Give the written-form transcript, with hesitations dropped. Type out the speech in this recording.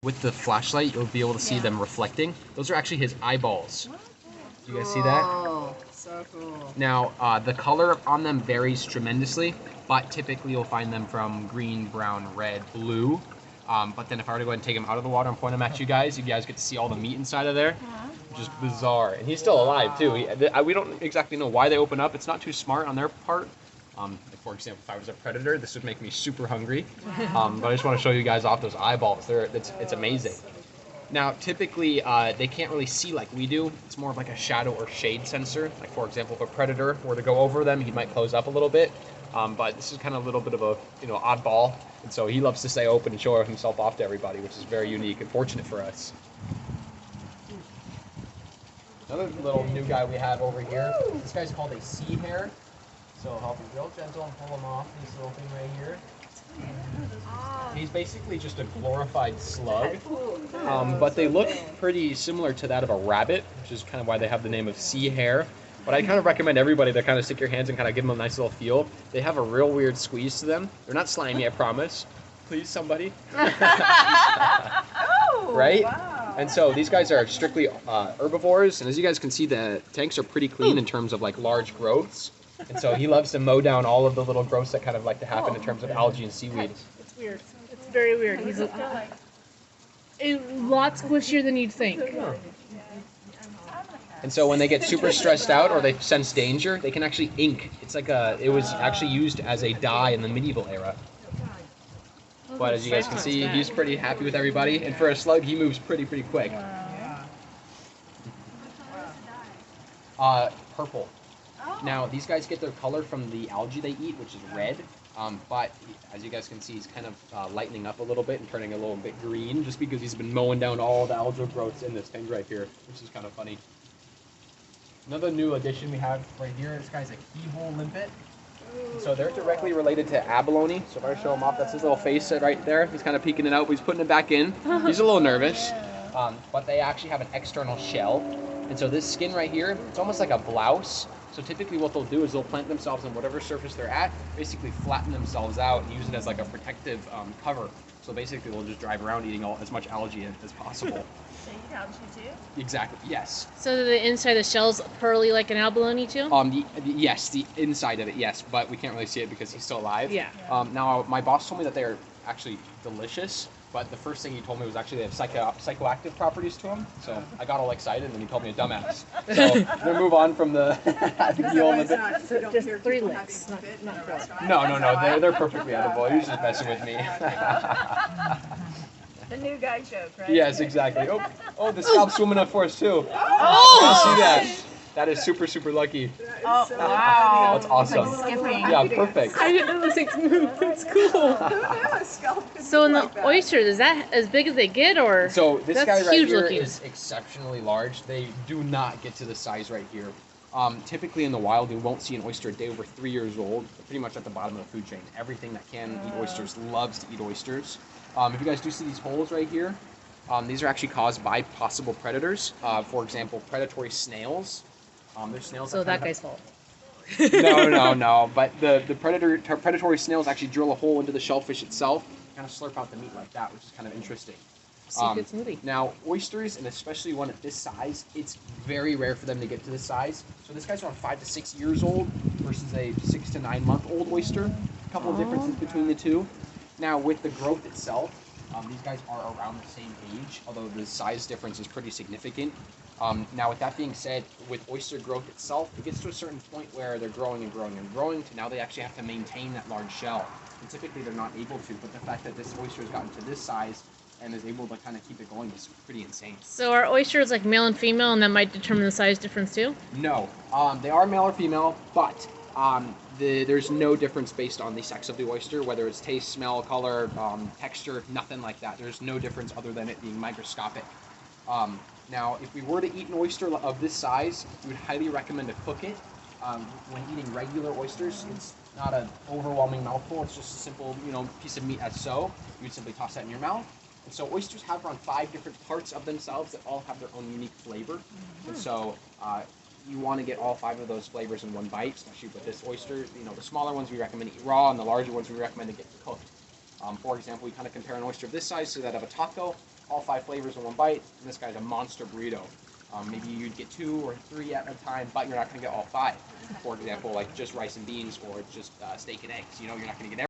With the flashlight, you'll be able to see them reflecting. Those are actually his eyeballs. Do you guys see that? Oh, so cool. Now, the color on them varies tremendously, but typically you'll find them from green, brown, red, blue. But then if I were to go ahead and take him out of the water and point them at you guys get to see all the meat inside of there, which is bizarre. And he's still alive too. We don't exactly know why they open up. It's not too smart on their part. Like for example, if I was a predator, this would make me super hungry. But I just want to show you guys off those eyeballs. It's amazing. Now, typically, they can't really see like we do. It's more of like a shadow or shade sensor. Like for example, if a predator were to go over them, he might close up a little bit. But this is kind of a little bit of a oddball, and so he loves to stay open and show himself off to everybody, which is very unique and fortunate for us. Another little new guy we have over here. This guy's called a sea hare. So I'll be real gentle and pull him off this little thing right here. He's basically just a glorified slug, but they look pretty similar to that of a rabbit, which is kind of why they have the name of sea hare. But I kind of recommend everybody to kind of stick your hands and kind of give them a nice little feel. They have a real weird squeeze to them. They're not slimy, I promise. Please, somebody. Right? Wow. And so these guys are strictly herbivores, and as you guys can see, the tanks are pretty clean in terms of like large growths. And so he loves to mow down all of the little growths that kind of like to happen in terms of algae and seaweed. It's weird. It's very weird. He's a lot squishier than you'd think. And so when they get super stressed out or they sense danger, they can actually ink. It's like it was actually used as a dye in the medieval era. But as you guys can see, he's pretty happy with everybody. And for a slug, he moves pretty quick. Purple. Now, these guys get their color from the algae they eat, which is red. But as you guys can see, he's kind of lightening up a little bit and turning a little bit green just because he's been mowing down all the algal growths in this tank right here, which is kind of funny. Another new addition we have right here, this guy's a keyhole limpet. So they're directly related to abalone. So if I show him off, that's his little face right there. He's kind of peeking it out, but he's putting it back in. He's a little nervous. But they actually have an external shell. And so this skin right here, it's almost like a blouse. So typically what they'll do is they'll plant themselves on whatever surface they're at, basically flatten themselves out and use it as like a protective cover. So basically they'll just drive around eating as much algae as possible. They eat algae too? Exactly, yes. So the inside of the shell's pearly like an abalone too? Yes, the inside of it, yes, but we can't really see it because he's still alive. Yeah. Now, my boss told me that they're actually delicious, but the first thing he told me was actually they have psychoactive properties to them. So I got all excited, and then he called me a dumbass. So we're gonna move on from the Just 3 licks, not 4. No, they're perfectly edible. He was just messing with me. The new guy joke, right? Yes, exactly. Oh, the scallop swimming up for us too. Oh! See that? That is super lucky. Oh, wow. That's awesome. Like skipping. Yeah, perfect. I didn't know those things move. That's cool. So in the oysters, is that as big as they get, or? So this that's guy right huge here looking. is exceptionally large. They do not get to the size right here. Typically in the wild, you won't see an oyster a day over 3 years old. They're pretty much at the bottom of the food chain. Everything that can eat oysters loves to eat oysters. If you guys do see these holes right here, these are actually caused by possible predators. For example, predatory snails. There's snails. So that guy's fault. No. But the predatory snails actually drill a hole into the shellfish itself, kind of slurp out the meat like that, which is kind of interesting. Secret smoothie. Now, oysters, and especially one at this size, it's very rare for them to get to this size. So this guy's around 5 to 6 years old versus a 6 to 9 month old oyster. A couple of differences between the two. Now, with the growth itself, these guys are around the same age, although the size difference is pretty significant. Now, with that being said, with oyster growth itself, it gets to a certain point where they're growing and growing and growing to now they actually have to maintain that large shell. And typically they're not able to, but the fact that this oyster has gotten to this size and is able to kind of keep it going is pretty insane. So are oysters like male and female, and that might determine the size difference too? No, they are male or female, but there's no difference based on the sex of the oyster, whether it's taste, smell, color, texture, nothing like that. There's no difference other than it being microscopic. Now, if we were to eat an oyster of this size, we would highly recommend to cook it. When eating regular oysters, it's not an overwhelming mouthful. It's just a simple, piece of meat as so. You'd simply toss that in your mouth. And so oysters have around 5 different parts of themselves that all have their own unique flavor. And so you want to get all 5 of those flavors in one bite, especially with this oyster. The smaller ones we recommend to eat raw, and the larger ones we recommend to get cooked. For example, we kind of compare an oyster of this size to that of a taco. all 5 flavors in one bite. And this guy's a monster burrito. Maybe you'd get 2 or 3 at a time, but you're not going to get all 5. For example, like just rice and beans or just steak and eggs. You know, you're not going to get